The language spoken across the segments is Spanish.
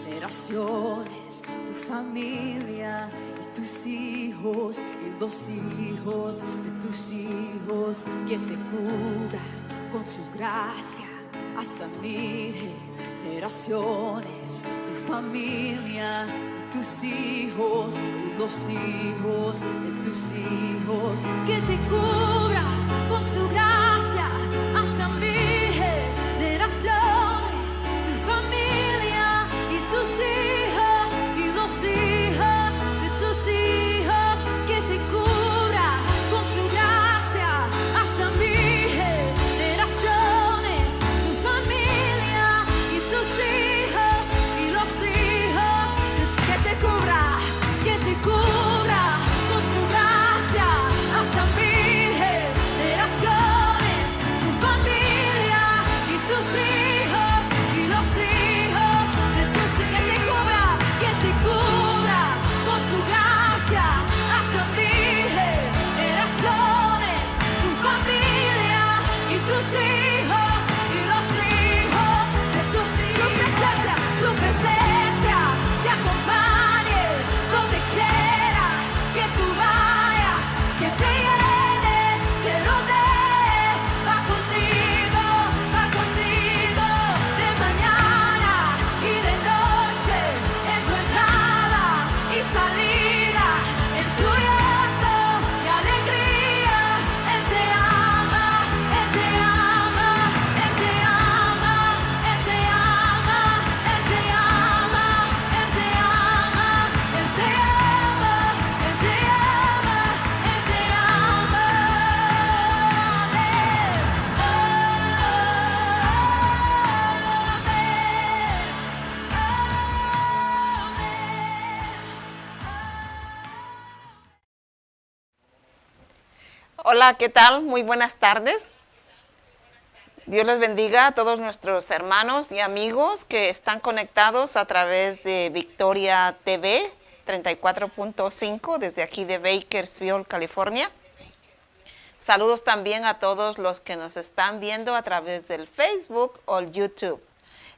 generaciones, tu familia y tus hijos y los hijos de tus hijos, que te cubra con su gracia hasta 1000 generaciones, tu familia y tus hijos y los hijos de tus hijos, que te cubra con su gracia hasta 1000 generaciones, tu familia y tus hijos y los hijos de tus hijos, que te cubra con su gracia hasta 1000 generaciones, tu familia y tus hijos y los hijos, que te cubra con su gracia hasta 1000 generaciones, tu familia y tus hijos y los hijos de tus hijos, que te cubra con su gracia hasta 1000 generaciones, tu familia y tus hijos y los hijos de tus hijos. Su presencia te acompañe donde quiera que tú vayas, que te llene, te rodee, va contigo de mañana y de noche, en tu entrada y salida, en tu llanto y alegría. Él te ama, Él te ama, Él te ama, Él te ama, Él te ama, Él te ama, Él te ama, Él te ama, Él te ama. Hola, ¿qué tal? Muy buenas tardes. Dios les bendiga a todos nuestros hermanos y amigos que están conectados a través de Victoria TV 34.5 desde aquí de Bakersfield, California. Saludos también a todos los que nos están viendo a través del Facebook o el YouTube.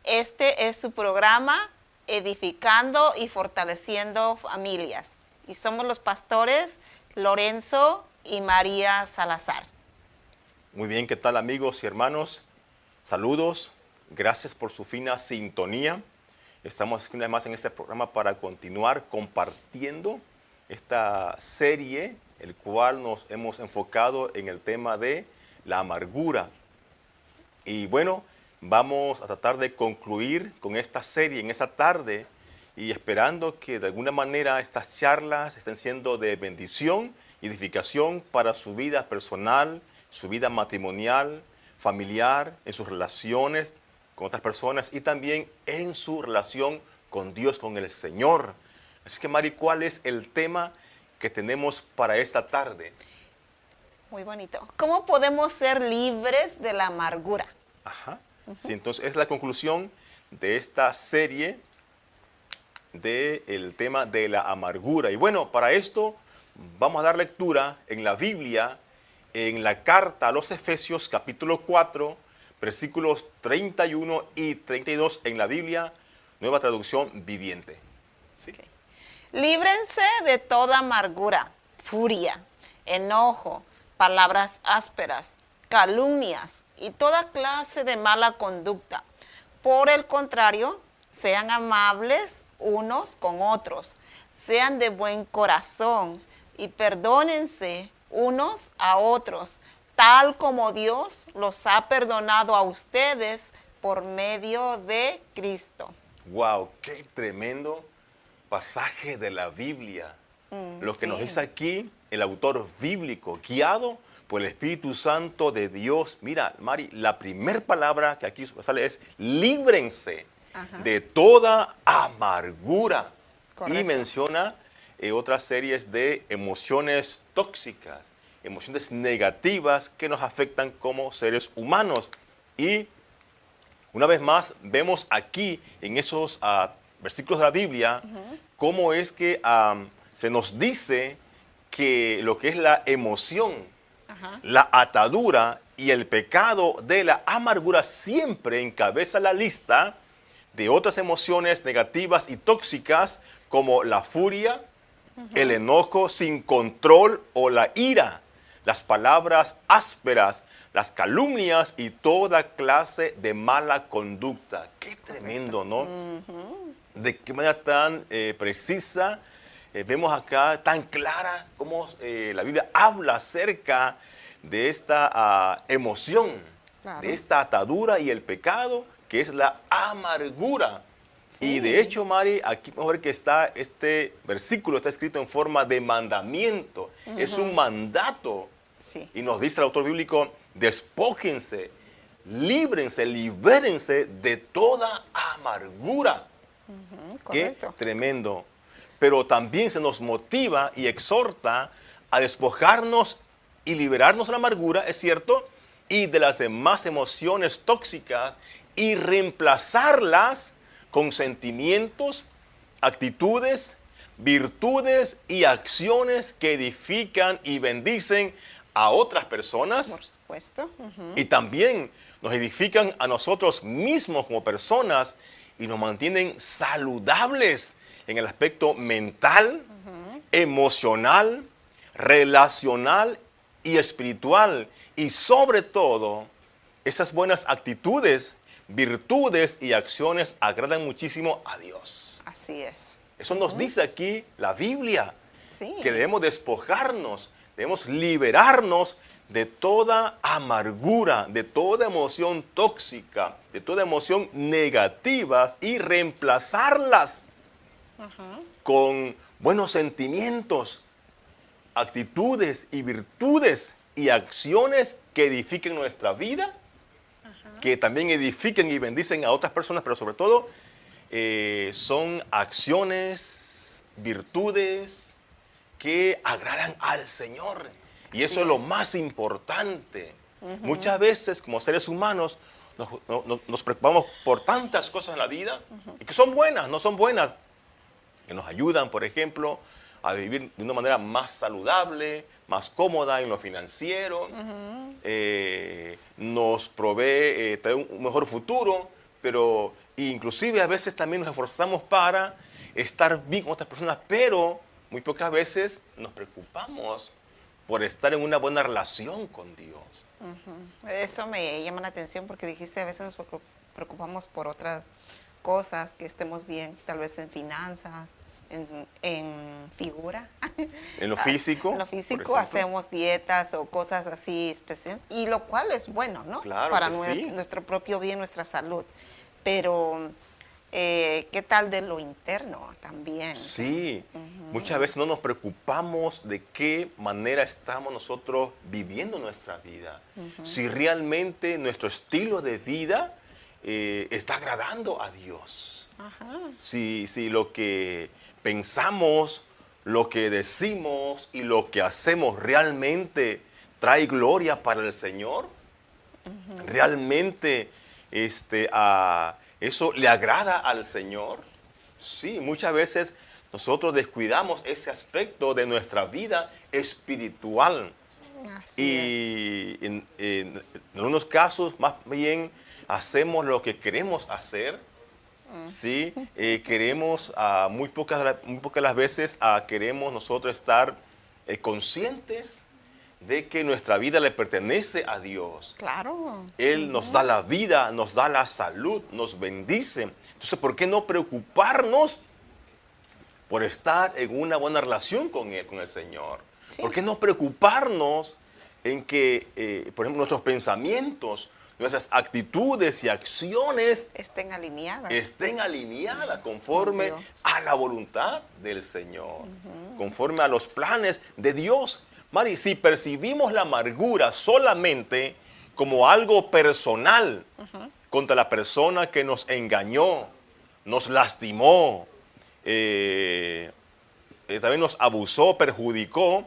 Este es su programa Edificando y Fortaleciendo Familias. Y somos los pastores Lorenzo y María Salazar. Muy bien, ¿qué tal amigos y hermanos? Saludos, gracias por su fina sintonía. Estamos una vez más en este programa para continuar compartiendo esta serie, el cual nos hemos enfocado en el tema de la amargura. Y bueno, vamos a tratar de concluir con esta serie en esta tarde y esperando que de alguna manera estas charlas estén siendo de bendición y edificación para su vida personal, su vida matrimonial, familiar, en sus relaciones con otras personas y también en su relación con Dios, con el Señor. Así que Mari, ¿cuál es el tema que tenemos para esta tarde? Muy bonito. ¿Cómo podemos ser libres de la amargura? Ajá. Sí, entonces es la conclusión de esta serie del tema de la amargura. Y bueno, para esto vamos a dar lectura en la Biblia, en la carta a los Efesios capítulo 4, versículos 31 y 32 en la Biblia, Nueva Traducción Viviente. ¿Sí? Okay. Líbrense de toda amargura, furia, enojo, palabras ásperas, calumnias y toda clase de mala conducta. Por el contrario, sean amables unos con otros, sean de buen corazón y perdónense unos a otros, tal como Dios los ha perdonado a ustedes por medio de Cristo. ¡Wow! ¡Qué tremendo pasaje de la Biblia! Lo que nos dice aquí el autor bíblico, guiado por el Espíritu Santo de Dios. Mira, Mari, la primera palabra que aquí sale es líbrense de toda amargura. Correcto. Y menciona otras series de emociones tóxicas, emociones negativas que nos afectan como seres humanos. Y una vez más vemos aquí en esos versículos de la Biblia cómo es que se nos dice que lo que es la emoción, la atadura y el pecado de la amargura siempre encabeza la lista de otras emociones negativas y tóxicas como la furia, el enojo sin control o la ira, las palabras ásperas, las calumnias y toda clase de mala conducta. Qué tremendo, ¿no? De qué manera tan precisa vemos acá, tan clara, cómo la Biblia habla acerca de esta emoción, Claro. de esta atadura y el pecado, que es la amargura. Sí. Y de hecho, Mari, aquí vamos a ver que está este versículo, está escrito en forma de mandamiento. Es un mandato. Sí. Y nos dice el autor bíblico, despójense, líbrense, libérense de toda amargura. Qué Correcto. tremendo. Pero también se nos motiva y exhorta a despojarnos y liberarnos de la amargura, es cierto, y de las demás emociones tóxicas y reemplazarlas con sentimientos, actitudes, virtudes y acciones que edifican y bendicen a otras personas Por supuesto. y también nos edifican a nosotros mismos como personas y nos mantienen saludables en el aspecto mental, emocional, relacional y espiritual. Y sobre todo, esas buenas actitudes, virtudes y acciones agradan muchísimo a Dios. Así es. Eso nos dice aquí la Biblia, Sí. que debemos despojarnos, debemos liberarnos de toda amargura, de toda emoción tóxica, de toda emoción negativa y reemplazarlas con buenos sentimientos, actitudes y virtudes y acciones que edifiquen nuestra vida, que también edifiquen y bendicen a otras personas, pero sobre todo son acciones, virtudes que agradan al Señor. Y eso Así es lo es. más importante. Muchas veces como seres humanos nos preocupamos por tantas cosas en la vida y que son buenas, no son buenas, que nos ayudan, por ejemplo, a vivir de una manera más saludable, más cómoda en lo financiero, nos provee trae un mejor futuro, pero inclusive a veces también nos esforzamos para estar bien con otras personas, pero muy pocas veces nos preocupamos por estar en una buena relación con Dios. Eso me llama la atención porque dijiste a veces nos preocupamos por otras cosas, que estemos bien, tal vez en finanzas, en figura. En lo físico. En lo por físico ejemplo. hacemos dietas o cosas así especiales, y lo cual es bueno, ¿no? Claro Para que sí. nuestro propio bien, nuestra salud. Pero, ¿qué tal de lo interno también? Sí, muchas veces no nos preocupamos de qué manera estamos nosotros viviendo nuestra vida. Si realmente nuestro estilo de vida está agradando a Dios. Ajá. Si lo que pensamos, lo que decimos y lo que hacemos realmente trae gloria para el Señor, realmente eso le agrada al Señor. Sí, muchas veces nosotros descuidamos ese aspecto de nuestra vida espiritual. Así Y en algunos casos más bien hacemos lo que queremos hacer. ¿Sí? Queremos, muy pocas las veces, queremos nosotros estar conscientes de que nuestra vida le pertenece a Dios. Claro. Él nos da la vida, nos da la salud, nos bendice. Entonces, ¿por qué no preocuparnos por estar en una buena relación con Él, con el Señor? Sí. ¿Por qué no preocuparnos en que, por ejemplo, nuestros pensamientos, nuestras actitudes y acciones Estén alineadas. estén alineadas conforme Con Dios. a la voluntad del Señor, conforme a los planes de Dios? Mari, si percibimos la amargura solamente como algo personal contra la persona que nos engañó, nos lastimó, también nos abusó, perjudicó,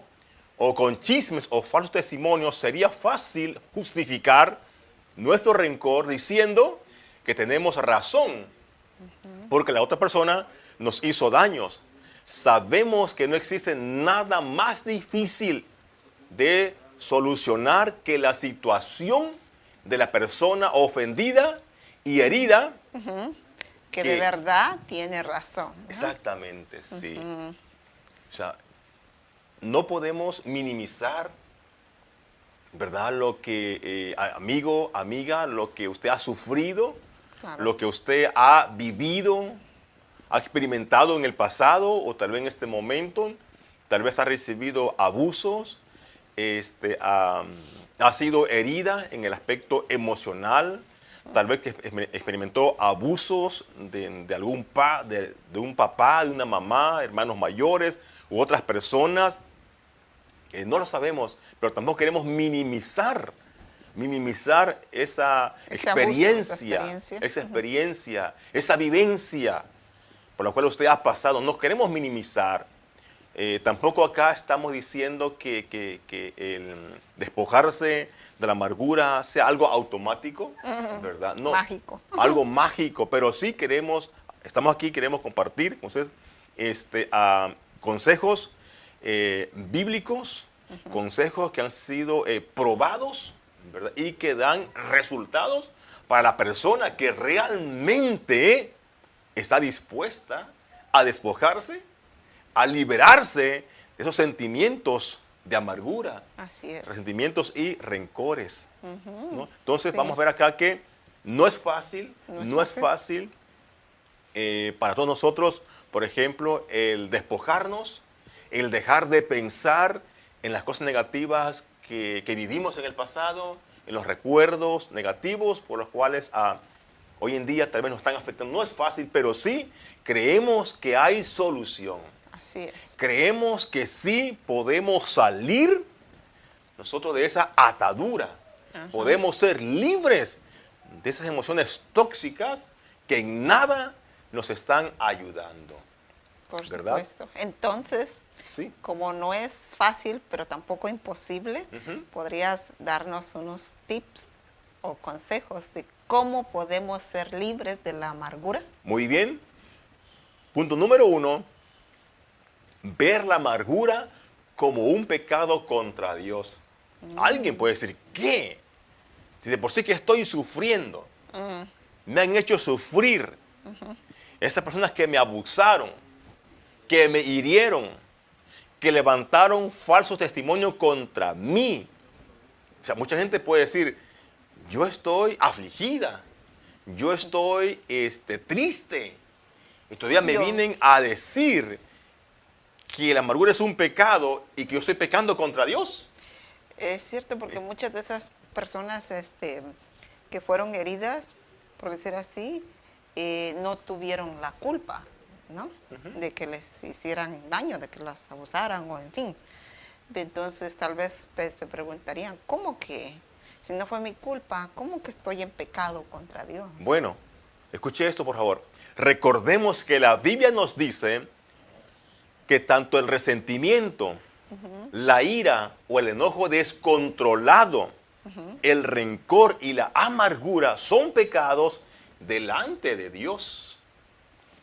o con chismes o falsos testimonios, sería fácil justificar nuestro rencor diciendo que tenemos razón porque la otra persona nos hizo daños. Sabemos que no existe nada más difícil de solucionar que la situación de la persona ofendida y herida que de verdad tiene razón, ¿no? Exactamente, sí. O sea, no podemos minimizar, ¿verdad? Lo que, amigo, amiga, lo que usted ha sufrido, Claro. lo que usted ha vivido, ha experimentado en el pasado o tal vez en este momento. Tal vez ha recibido abusos, ha sido herida en el aspecto emocional, tal vez que experimentó abusos de algún de un papá, de una mamá, hermanos mayores u otras personas. No lo sabemos, pero tampoco queremos minimizar esa Ese abuso, esa experiencia, esa vivencia por la cual usted ha pasado. No queremos minimizar. Tampoco acá estamos diciendo que el despojarse de la amargura sea algo automático, ¿verdad? No, Mágico. algo mágico, pero sí estamos aquí, queremos compartir con ustedes consejos bíblicos, consejos que han sido probados, ¿verdad? Y que dan resultados para la persona que realmente está dispuesta a despojarse, a liberarse de esos sentimientos de amargura, Así es. resentimientos y rencores, ¿no? Entonces Sí. vamos a ver acá que no es fácil, No es fácil. para todos nosotros, por ejemplo, el despojarnos, el dejar de pensar en las cosas negativas que vivimos en el pasado, en los recuerdos negativos por los cuales hoy en día tal vez nos están afectando. No es fácil, pero sí creemos que hay solución. Así es. Creemos que sí podemos salir nosotros de esa atadura. Podemos ser libres de esas emociones tóxicas que en nada nos están ayudando. Por ¿Verdad? supuesto. Entonces, Sí. como no es fácil, pero tampoco imposible, ¿podrías darnos unos tips o consejos de cómo podemos ser libres de la amargura? Muy bien. Punto número 1. Ver la amargura como un pecado contra Dios. Alguien puede decir, ¿qué? Si de por sí que estoy sufriendo, me han hecho sufrir. Esas personas que me abusaron, que me hirieron, que levantaron falsos testimonios contra mí. O sea, mucha gente puede decir, yo estoy afligida, yo estoy triste. Y todavía me vienen a decir que la amargura es un pecado y que yo estoy pecando contra Dios. Es cierto, porque muchas de esas personas que fueron heridas, por decir así, no tuvieron la culpa, ¿no? De que les hicieran daño, de que las abusaran o en fin. Entonces tal vez se preguntarían, ¿cómo que? Si no fue mi culpa, ¿cómo que estoy en pecado contra Dios? Bueno, escuche esto por favor. Recordemos que la Biblia nos dice que tanto el resentimiento, la ira o el enojo descontrolado, el rencor y la amargura son pecados delante de Dios.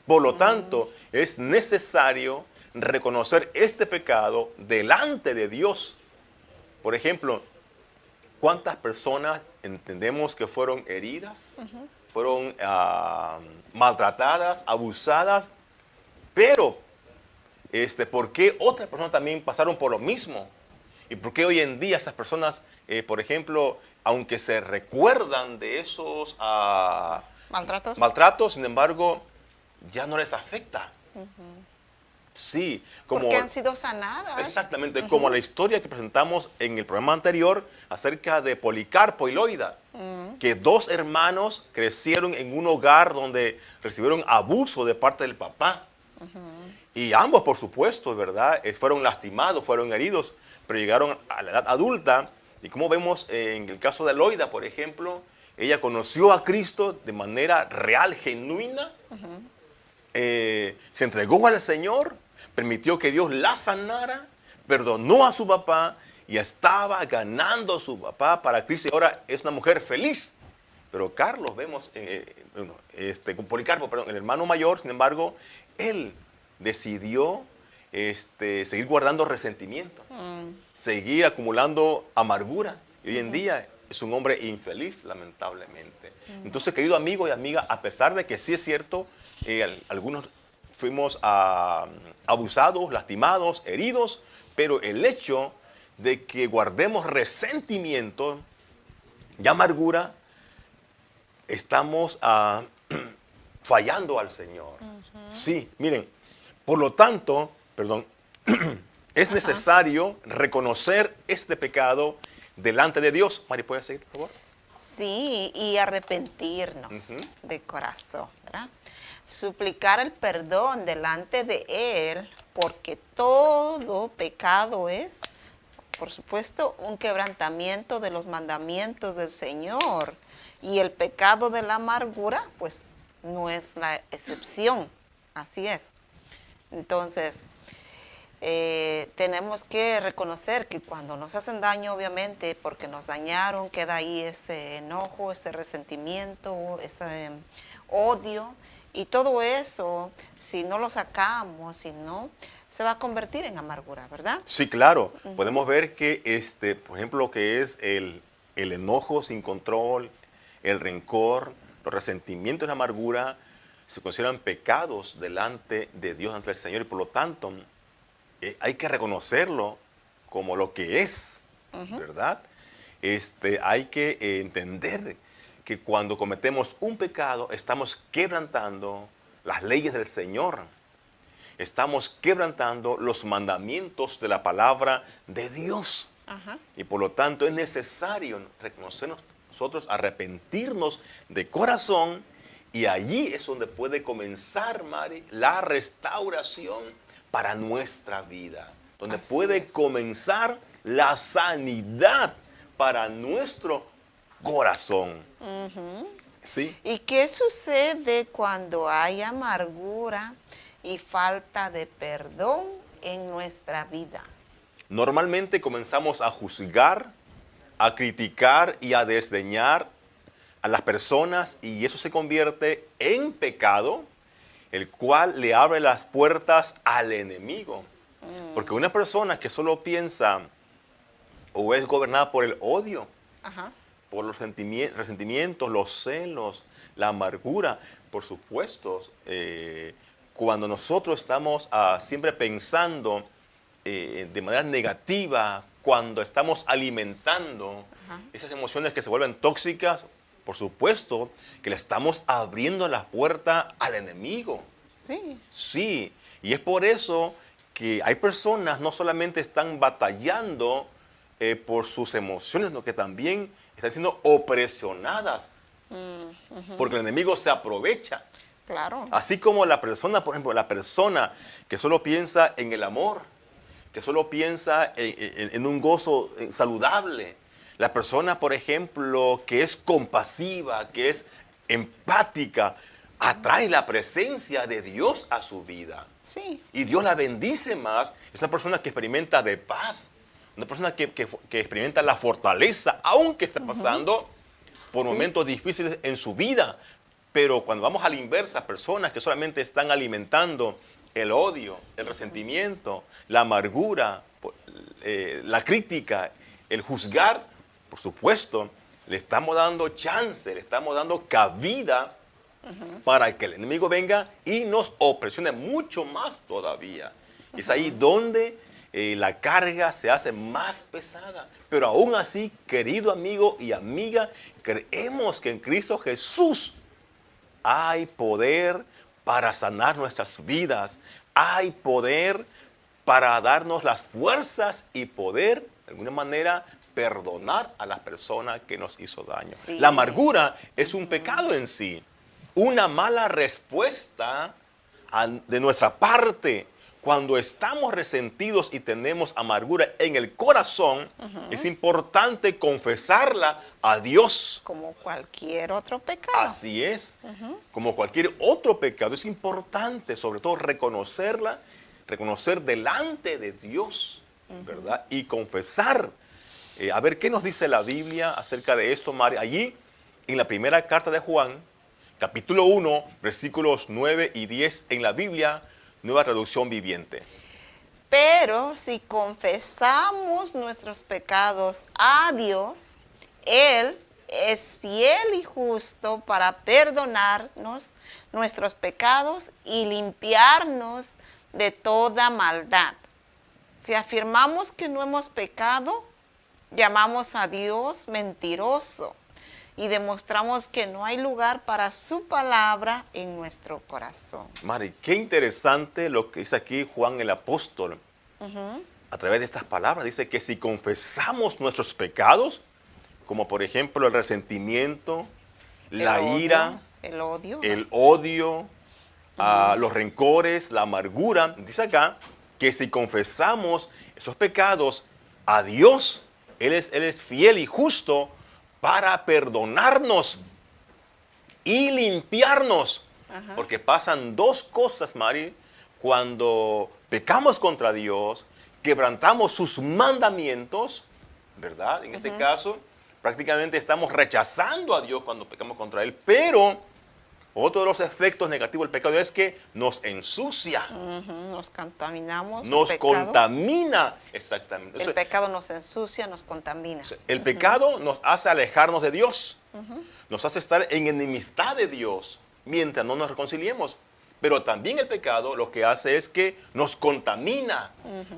Por lo tanto, es necesario reconocer este pecado delante de Dios. Por ejemplo, ¿cuántas personas entendemos que fueron heridas, fueron maltratadas, abusadas? Pero, ¿por qué otras personas también pasaron por lo mismo? ¿Y por qué hoy en día esas personas, por ejemplo, aunque se recuerdan de esos maltratos, sin embargo, ya no les afecta? Sí, como porque han sido sanadas. Exactamente, como la historia que presentamos en el programa anterior acerca de Policarpo y Loida, que dos hermanos crecieron en un hogar donde recibieron abuso de parte del papá. Y ambos, por supuesto, ¿verdad? Fueron lastimados, fueron heridos, pero llegaron a la edad adulta. Y como vemos en el caso de Loida, por ejemplo, ella conoció a Cristo de manera real, genuina, se entregó al Señor, permitió que Dios la sanara, perdonó a su papá y estaba ganando a su papá para Cristo y ahora es una mujer feliz. Pero Carlos, vemos, con Policarpo, perdón, el hermano mayor, sin embargo, él decidió seguir guardando resentimiento, seguir acumulando amargura. Y hoy en día es un hombre infeliz, lamentablemente. Entonces, querido amigo y amiga, a pesar de que sí es cierto, algunos fuimos abusados, lastimados, heridos, pero el hecho de que guardemos resentimiento y amargura, estamos fallando al Señor. Sí, miren, por lo tanto, perdón, es necesario reconocer este pecado delante de Dios. Mari, ¿puedes seguir, por favor? Sí, y arrepentirnos de corazón, ¿verdad? Suplicar el perdón delante de Él, porque todo pecado es, por supuesto, un quebrantamiento de los mandamientos del Señor. Y el pecado de la amargura, pues, no es la excepción. Así es. Entonces, tenemos que reconocer que cuando nos hacen daño, obviamente, porque nos dañaron, queda ahí ese enojo, ese resentimiento, ese odio. Y todo eso, si no lo sacamos, si no, se va a convertir en amargura, ¿verdad? Sí, claro. Podemos ver que, por ejemplo, lo que es el enojo sin control, el rencor, los resentimientos y la amargura, se consideran pecados delante de Dios, ante el Señor, y por lo tanto hay que reconocerlo como lo que es, ¿verdad? Hay que entender que cuando cometemos un pecado estamos quebrantando las leyes del Señor, estamos quebrantando los mandamientos de la palabra de Dios. Y por lo tanto es necesario reconocernos nosotros, arrepentirnos de corazón. Y allí es donde puede comenzar, Mari, la restauración para nuestra vida. Donde puede comenzar la sanidad para nuestro corazón. ¿Sí? ¿Y qué sucede cuando hay amargura y falta de perdón en nuestra vida? Normalmente comenzamos a juzgar, a criticar y a desdeñar a las personas, y eso se convierte en pecado, el cual le abre las puertas al enemigo. Porque una persona que solo piensa o es gobernada por el odio, por los resentimientos, los celos, la amargura, por supuesto, cuando nosotros estamos siempre pensando de manera negativa, cuando estamos alimentando esas emociones que se vuelven tóxicas, por supuesto que le estamos abriendo la puerta al enemigo. Sí. Sí, y es por eso que hay personas no solamente están batallando por sus emociones, sino que también están siendo opresionadas, porque el enemigo se aprovecha. Claro. Así como la persona, por ejemplo, la persona que solo piensa en el amor, que solo piensa en un gozo saludable, la persona, por ejemplo, que es compasiva, que es empática, atrae la presencia de Dios a su vida. Sí. Y Dios la bendice más. Es una persona que experimenta de paz, una persona que experimenta la fortaleza, aunque esté pasando por momentos difíciles en su vida. Pero cuando vamos a la inversa, personas que solamente están alimentando el odio, el resentimiento, la amargura, la crítica, el juzgar, por supuesto, le estamos dando chance, le estamos dando cabida para que el enemigo venga y nos opresione mucho más todavía. Es ahí donde la carga se hace más pesada. Pero aún así, querido amigo y amiga, creemos que en Cristo Jesús hay poder para sanar nuestras vidas. Hay poder para darnos las fuerzas y poder, de alguna manera, perdonar a la persona que nos hizo daño. Sí. La amargura es un pecado en sí. Una mala respuesta de nuestra parte. Cuando estamos resentidos y tenemos amargura en el corazón, es importante confesarla a Dios. Como cualquier otro pecado. Así es. Como cualquier otro pecado, es importante, sobre todo, reconocerla, reconocer delante de Dios, ¿verdad? Y confesar. A ver, ¿qué nos dice la Biblia acerca de esto, María? Allí, en la primera carta de Juan, capítulo 1, versículos 9 y 10 en la Biblia, Nueva Traducción Viviente. Pero si confesamos nuestros pecados a Dios, Él es fiel y justo para perdonarnos nuestros pecados y limpiarnos de toda maldad. Si afirmamos que no hemos pecado, llamamos a Dios mentiroso y demostramos que no hay lugar para su palabra en nuestro corazón. Mari, qué interesante lo que dice aquí Juan el apóstol. A través de estas palabras dice que si confesamos nuestros pecados, como por ejemplo el resentimiento, la ira, el odio, los rencores, la amargura, dice acá que si confesamos esos pecados a Dios, Él es fiel y justo para perdonarnos y limpiarnos. Porque pasan dos cosas, Mari, cuando pecamos contra Dios, quebrantamos sus mandamientos, ¿verdad? En este caso, prácticamente estamos rechazando a Dios cuando pecamos contra Él, pero otro de los efectos negativos del pecado es que nos ensucia. Nos contaminamos. Nos contamina, exactamente. El pecado nos ensucia, nos contamina. El pecado nos hace alejarnos de Dios, nos hace estar en enemistad de Dios mientras no nos reconciliemos. Pero también el pecado lo que hace es que nos contamina,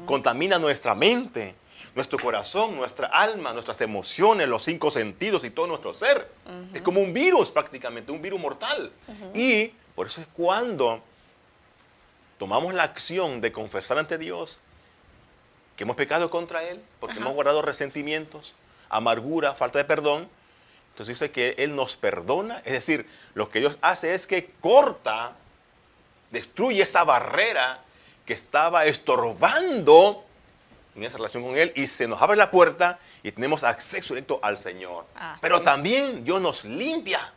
contamina nuestra mente, nuestro corazón, nuestra alma, nuestras emociones, los 5 sentidos y todo nuestro ser. Es como un virus prácticamente, un virus mortal. Y por eso es cuando tomamos la acción de confesar ante Dios que hemos pecado contra Él, porque hemos guardado resentimientos, amargura, falta de perdón. Entonces dice que Él nos perdona. Es decir, lo que Dios hace es que corta, destruye esa barrera que estaba estorbando en esa relación con Él y se nos abre la puerta y tenemos acceso directo al Señor. Pero también Dios nos limpia,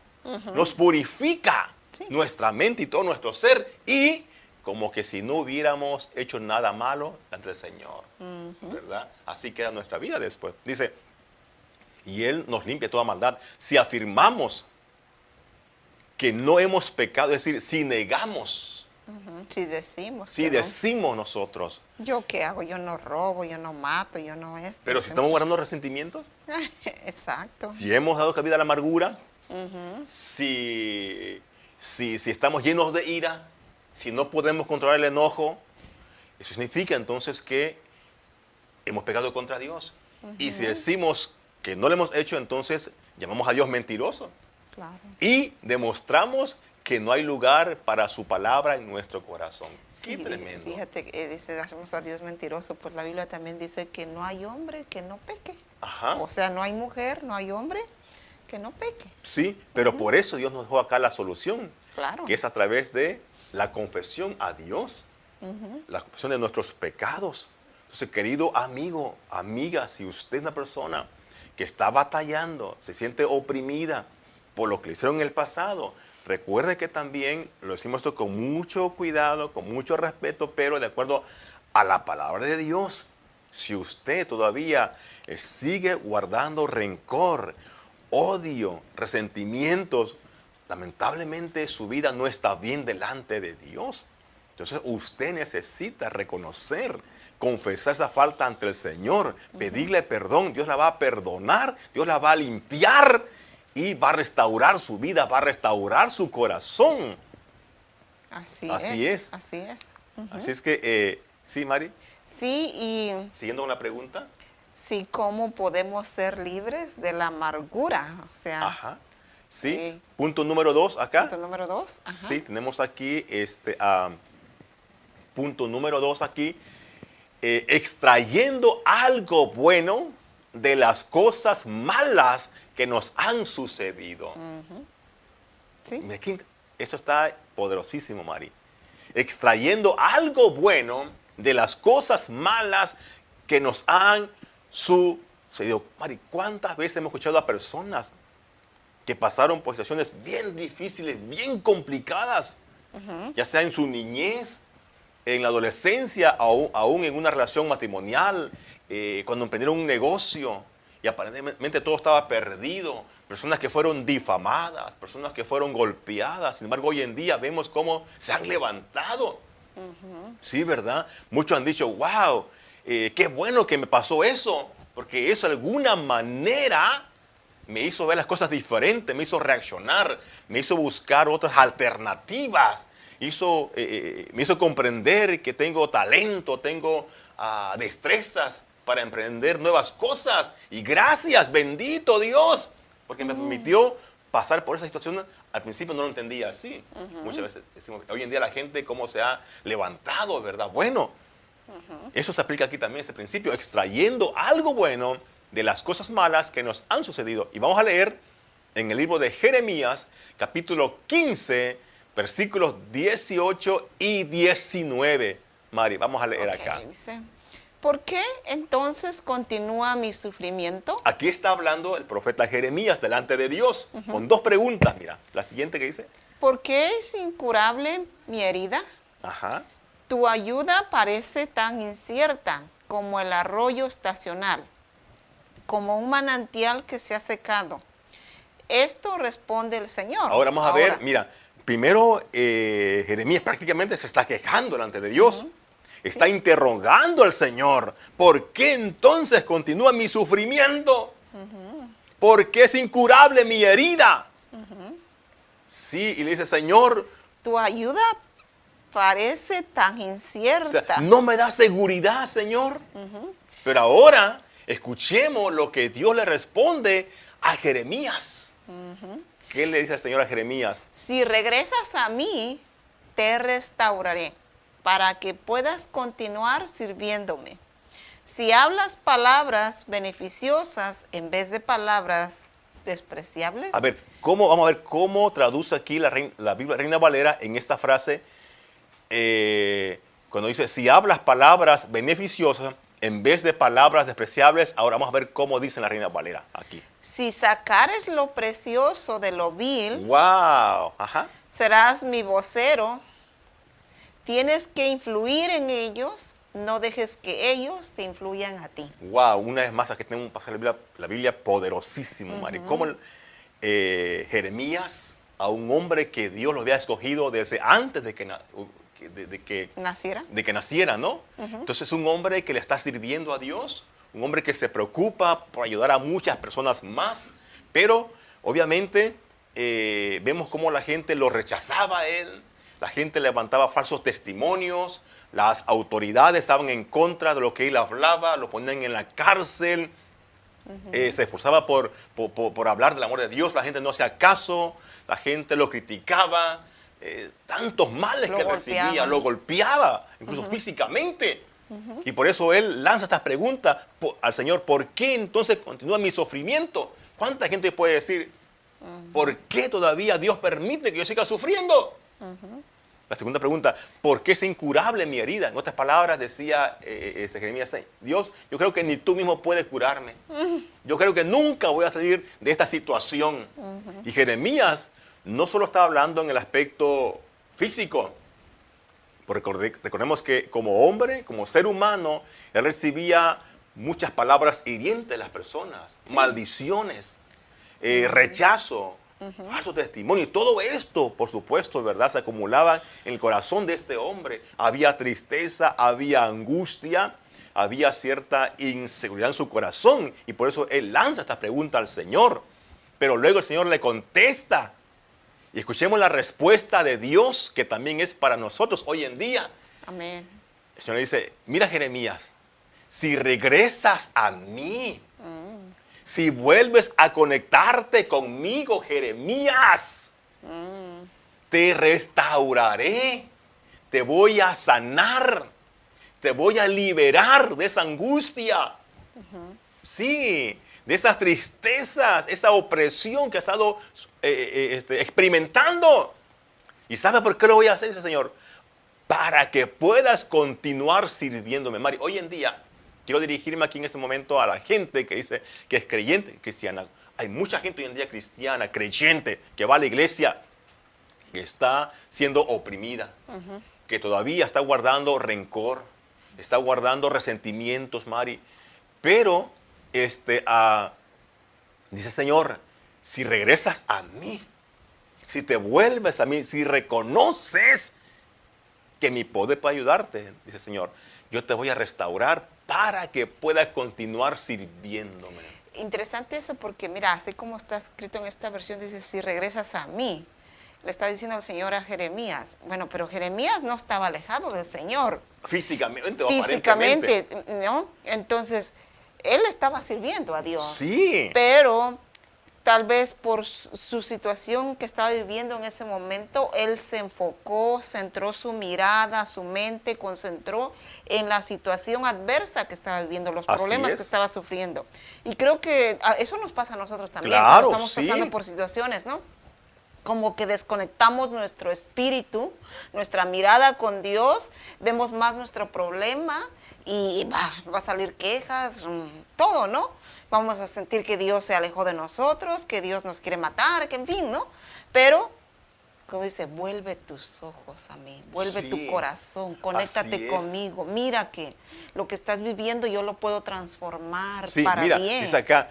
nos purifica nuestra mente y todo nuestro ser y como que si no hubiéramos hecho nada malo ante el Señor, ¿verdad? Así queda nuestra vida después. Dice, y Él nos limpia de toda maldad. Si afirmamos que no hemos pecado, es decir, si negamos, si decimos. Si decimos nosotros. ¿Yo qué hago? Yo no robo, yo no mato, yo no esto. Pero si estamos guardando resentimientos. Exacto. Si hemos dado cabida a la amargura. Si estamos llenos de ira. Si no podemos controlar el enojo. Eso significa entonces que hemos pecado contra Dios. Y si decimos que no lo hemos hecho, entonces llamamos a Dios mentiroso. Claro. Y demostramos que no hay lugar para su palabra en nuestro corazón. Sí, ¡Qué tremendo! Fíjate, dice, hacemos a Dios mentiroso, pues la Biblia también dice que no hay hombre que no peque. O sea, no hay mujer, no hay hombre que no peque. Sí, pero por eso Dios nos dejó acá la solución. Claro. Que es a través de la confesión a Dios. La confesión de nuestros pecados. Entonces, querido amigo, amiga, si usted es una persona que está batallando, se siente oprimida por lo que le hicieron en el pasado, recuerde que también lo decimos esto con mucho cuidado, con mucho respeto, pero de acuerdo a la palabra de Dios. Si usted todavía sigue guardando rencor, odio, resentimientos, lamentablemente su vida no está bien delante de Dios. Entonces usted necesita reconocer, confesar esa falta ante el Señor, pedirle perdón. Dios la va a perdonar, Dios la va a limpiar y va a restaurar su vida, va a restaurar su corazón. Así es. Así es que, ¿sí, Mari? Sí, y... Siguiendo una pregunta. Sí, ¿cómo podemos ser libres de la amargura? O sea... Sí, punto número 2 acá. Punto número 2. Sí, tenemos aquí, punto número 2 aquí. Extrayendo algo bueno de las cosas malas que nos han sucedido. Sí. Esto está poderosísimo, Mari. Extrayendo algo bueno de las cosas malas que nos han sucedido. Mari, ¿cuántas veces hemos escuchado a personas que pasaron por situaciones bien difíciles, bien complicadas, ya sea en su niñez, en la adolescencia, aún en una relación matrimonial, cuando emprendieron un negocio y aparentemente todo estaba perdido, personas que fueron difamadas, personas que fueron golpeadas, sin embargo hoy en día vemos cómo se han levantado. Sí, ¿verdad? Muchos han dicho, wow, qué bueno que me pasó eso, porque eso de alguna manera me hizo ver las cosas diferentes, me hizo reaccionar, me hizo buscar otras alternativas, me hizo comprender que tengo talento, tengo destrezas para emprender nuevas cosas. Y gracias, bendito Dios, porque me permitió pasar por esa situación. Al principio no lo entendía así. Muchas veces decimos, hoy en día la gente cómo se ha levantado, ¿verdad? Bueno, eso se aplica aquí también, ese principio, extrayendo algo bueno de las cosas malas que nos han sucedido. Y vamos a leer en el libro de Jeremías, capítulo 15, versículos 18 y 19. Mari, vamos a leer acá. Dice, ¿por qué entonces continúa mi sufrimiento? Aquí está hablando el profeta Jeremías delante de Dios con dos preguntas. Mira, la siguiente que dice. ¿Por qué es incurable mi herida? Ajá. Tu ayuda parece tan incierta como el arroyo estacional, como un manantial que se ha secado. Esto responde el Señor. Ahora vamos a ver, mira, primero Jeremías prácticamente se está quejando delante de Dios. Está interrogando al Señor. ¿Por qué entonces continúa mi sufrimiento? ¿Por qué es incurable mi herida? Sí, y le dice, Señor, tu ayuda parece tan incierta. O sea, no me da seguridad, Señor. Pero ahora escuchemos lo que Dios le responde a Jeremías. ¿Qué le dice el Señor a Jeremías? Si regresas a mí, te restauraré para que puedas continuar sirviéndome. Si hablas palabras beneficiosas en vez de palabras despreciables. A ver, vamos a ver cómo traduce aquí la Biblia Reina Valera en esta frase. Cuando dice, si hablas palabras beneficiosas en vez de palabras despreciables. Ahora vamos a ver cómo dice la Reina Valera aquí. Si sacares lo precioso de lo vil, ¡Wow! Ajá. serás mi vocero. Tienes que influir en ellos, no dejes que ellos te influyan a ti. ¡Wow! Una vez más, aquí tenemos un pasaje de la Biblia poderosísimo, Mari. Como Jeremías, a un hombre que Dios lo había escogido desde antes de que naciera, ¿no? Entonces, un hombre que le está sirviendo a Dios, un hombre que se preocupa por ayudar a muchas personas más, pero obviamente vemos cómo la gente lo rechazaba a él, la gente levantaba falsos testimonios, las autoridades estaban en contra de lo que él hablaba, lo ponían en la cárcel, se esforzaba por hablar del amor de Dios, la gente no hacía caso, la gente lo criticaba, tantos males que recibía, lo golpeaba, incluso físicamente. Y por eso él lanza estas preguntas al Señor: ¿por qué entonces continúa mi sufrimiento? ¿Cuánta gente puede decir, ¿por qué todavía Dios permite que yo siga sufriendo? La segunda pregunta: ¿por qué es incurable mi herida? En otras palabras, decía Jeremías: Dios, yo creo que ni tú mismo puedes curarme. Yo creo que nunca voy a salir de esta situación. Y Jeremías no solo estaba hablando en el aspecto físico, porque recordemos que como hombre, como ser humano, él recibía muchas palabras hirientes de las personas, maldiciones, rechazo, falso testimonio. Y todo esto, por supuesto, ¿verdad?, se acumulaba en el corazón de este hombre. Había tristeza, había angustia, había cierta inseguridad en su corazón. Y por eso él lanza esta pregunta al Señor. Pero luego el Señor le contesta. Y escuchemos la respuesta de Dios, que también es para nosotros hoy en día. Amén. El Señor le dice: mira, Jeremías, si regresas a mí, si vuelves a conectarte conmigo, Jeremías, te restauraré, te voy a sanar, te voy a liberar de esa angustia. Sí, de esas tristezas, esa opresión que has estado experimentando. ¿Y sabe por qué lo voy a hacer, dice el Señor? Para que puedas continuar sirviéndome. Mari, hoy en día quiero dirigirme aquí en este momento a la gente que dice que es creyente, cristiana. Hay mucha gente hoy en día cristiana, creyente, que va a la iglesia, que está siendo oprimida, que todavía está guardando rencor, está guardando resentimientos, Mari. Pero dice el Señor: si regresas a mí, si te vuelves a mí, si reconoces que mi poder puede ayudarte, dice el Señor, yo te voy a restaurar para que puedas continuar sirviéndome. Interesante eso porque, mira, así como está escrito en esta versión, dice, si regresas a mí, le está diciendo el Señor a Jeremías. Bueno, pero Jeremías no estaba alejado del Señor. Físicamente o Físicamente, aparentemente. ¿no? Entonces, él estaba sirviendo a Dios. Sí. Pero tal vez por su situación que estaba viviendo en ese momento, él se enfocó, centró su mirada, su mente, concentró en la situación adversa que estaba viviendo, los Así problemas es. que estaba sufriendo. Y creo que eso nos pasa a nosotros también, Claro, cuando estamos sí. pasando por situaciones, ¿no? Como que desconectamos nuestro espíritu, nuestra mirada con Dios, vemos más nuestro problema y va a salir quejas, todo, ¿no? Vamos a sentir que Dios se alejó de nosotros, que Dios nos quiere matar, que en fin, ¿no? Pero, como dice, vuelve tus ojos a mí, vuelve Sí, tu corazón, así conéctate es. conmigo. Mira que lo que estás viviendo yo lo puedo transformar Sí, para mira, bien. dice acá,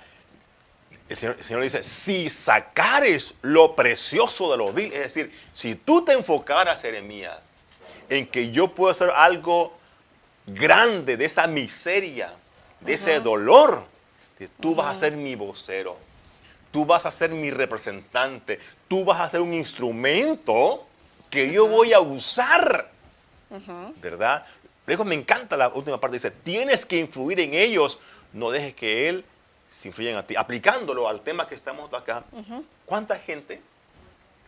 el Señor dice, si sacares lo precioso de lo vil, es decir, si tú te enfocaras, Jeremías, en que yo puedo hacer algo grande de esa miseria, de ese dolor, tú vas a ser mi vocero, tú vas a ser mi representante, tú vas a ser un instrumento que yo voy a usar, ¿verdad? Luego me encanta la última parte, dice, tienes que influir en ellos, no dejes que Él se influya a ti. Aplicándolo al tema que estamos acá, ¿cuánta gente,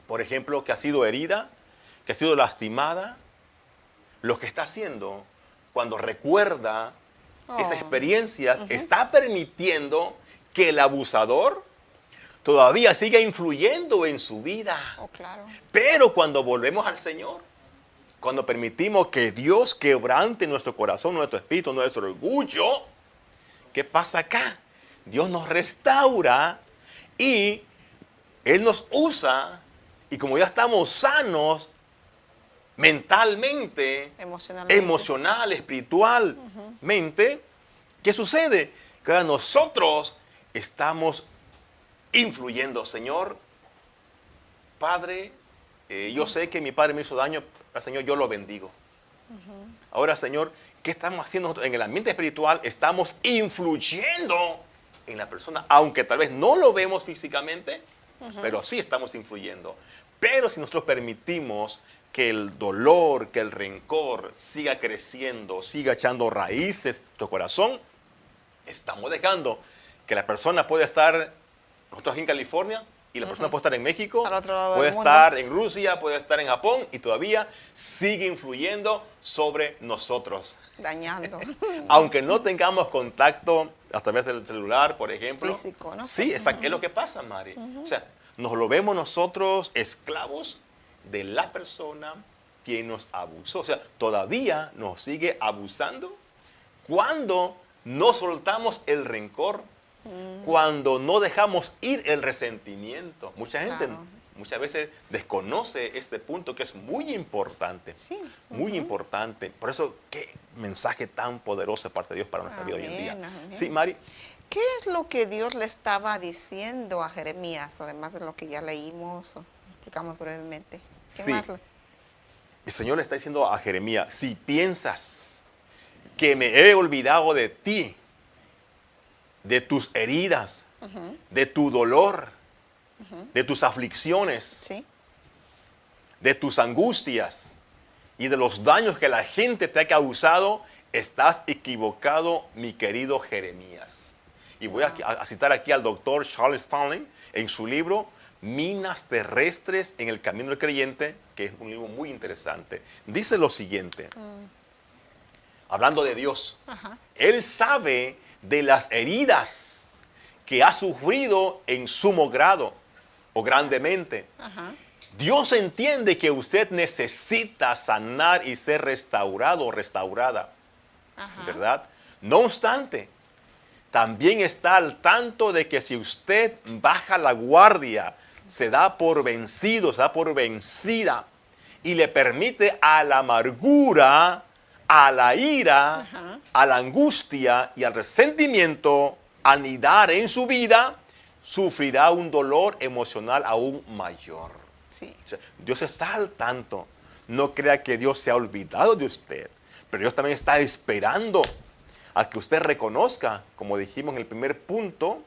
por ejemplo, que ha sido herida, que ha sido lastimada, lo que está haciendo cuando recuerda esas experiencias, está permitiendo que el abusador todavía siga influyendo en su vida? Oh, claro. Pero cuando volvemos al Señor, cuando permitimos que Dios quebrante nuestro corazón, nuestro espíritu, nuestro orgullo, ¿qué pasa acá? Dios nos restaura y Él nos usa, y como ya estamos sanos mentalmente, emocional, espiritualmente, ¿qué sucede? Que ahora nosotros estamos influyendo. Señor, Padre, yo sé que mi padre me hizo daño, Señor, yo lo bendigo. Ahora, Señor, ¿qué estamos haciendo nosotros? En el ambiente espiritual estamos influyendo en la persona, aunque tal vez no lo vemos físicamente, pero sí estamos influyendo. Pero si nosotros permitimos que el dolor, que el rencor siga creciendo, siga echando raíces en nuestro corazón, estamos dejando que la persona pueda estar, nosotros aquí en California, y la persona puede estar en México, Al otro lado puede del mundo. estar en Rusia, puede estar en Japón, y todavía sigue influyendo sobre nosotros. Dañando. Aunque no tengamos contacto a través del celular, por ejemplo. Físico, ¿no? Sí, exacto, es lo que pasa, Mari. O sea, nos lo vemos nosotros esclavos de la persona que nos abusó. O sea, todavía nos sigue abusando cuando no soltamos el rencor, cuando no dejamos ir el resentimiento. Mucha gente Claro. muchas veces desconoce este punto que es muy importante. Sí. Muy importante. Por eso, qué mensaje tan poderoso de parte de Dios para nuestra vida hoy en día. Amén, amén. Sí, Mari. ¿Qué es lo que Dios le estaba diciendo a Jeremías, además de lo que ya leímos o explicamos brevemente? ¿Qué Sí. más? El Señor le está diciendo a Jeremías, si piensas que me he olvidado de ti, de tus heridas, de tu dolor, de tus aflicciones, Sí. de tus angustias y de los daños que la gente te ha causado, estás equivocado, mi querido Jeremías. Y voy a citar aquí al doctor Charles Stanley en su libro Minas terrestres en el camino del creyente, que es un libro muy interesante. Dice lo siguiente, hablando de Dios, Él sabe de las heridas que ha sufrido en sumo grado o grandemente. Dios entiende que usted necesita sanar y ser restaurado o restaurada, ¿verdad? No obstante, también está al tanto de que si usted baja la guardia, se da por vencido, se da por vencida y le permite a la amargura, a la ira, a la angustia y al resentimiento anidar en su vida, sufrirá un dolor emocional aún mayor. Sí. O sea, Dios está al tanto. No crea que Dios se ha olvidado de usted, pero Dios también está esperando a que usted reconozca, como dijimos en el primer punto,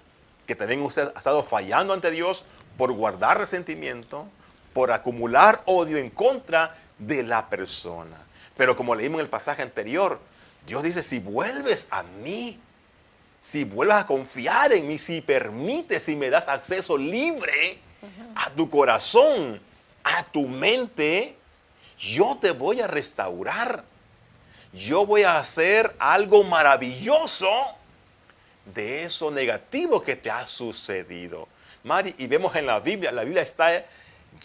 que también usted ha estado fallando ante Dios por guardar resentimiento, por acumular odio en contra de la persona. Pero como leímos en el pasaje anterior, Dios dice, si vuelves a mí, si vuelves a confiar en mí, si permites, si me das acceso libre a tu corazón, a tu mente, yo te voy a restaurar. Yo voy a hacer algo maravilloso de eso negativo que te ha sucedido. Mari, y vemos en la Biblia está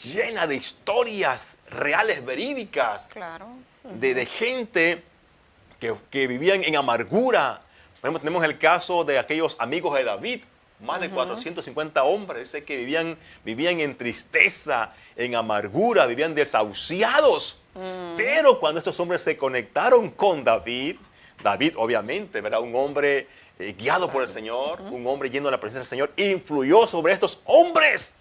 llena de historias reales, verídicas, Claro. de gente que vivían en amargura. Por ejemplo, tenemos el caso de aquellos amigos de David, más de 450 hombres, dice que vivían en tristeza, en amargura, vivían desahuciados. Pero cuando estos hombres se conectaron con David obviamente, ¿verdad? Un hombre guiado por el Señor, un hombre lleno de la presencia del Señor, influyó sobre estos hombres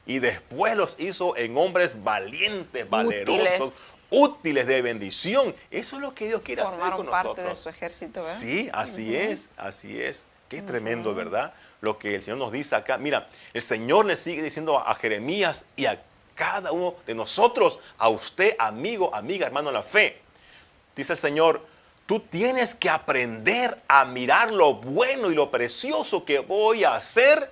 y después los hizo en hombres valientes, valerosos, útiles de bendición. Eso es lo que Dios quiere hacer con nosotros. Formaron parte de su ejército, ¿verdad? Sí, así es, así es. Qué tremendo, ¿verdad? Lo que el Señor nos dice acá. Mira, el Señor le sigue diciendo a Jeremías y a cada uno de nosotros, a usted, amigo, amiga, hermano en la fe. Dice el Señor, tú tienes que aprender a mirar lo bueno y lo precioso que voy a hacer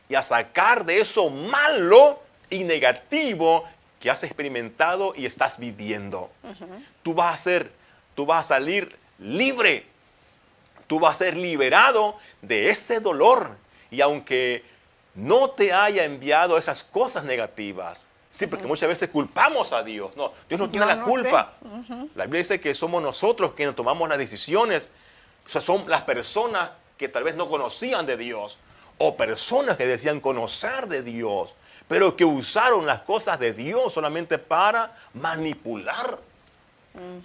y a sacar de eso malo y negativo que has experimentado y estás viviendo. Tú vas a salir libre. Tú vas a ser liberado de ese dolor. Y aunque no te haya enviado esas cosas negativas, sí, porque muchas veces culpamos a Dios. No, Dios no tiene la culpa. La Biblia dice que somos nosotros quienes tomamos las decisiones. O sea, son las personas que tal vez no conocían de Dios o personas que decían conocer de Dios, pero que usaron las cosas de Dios solamente para manipular,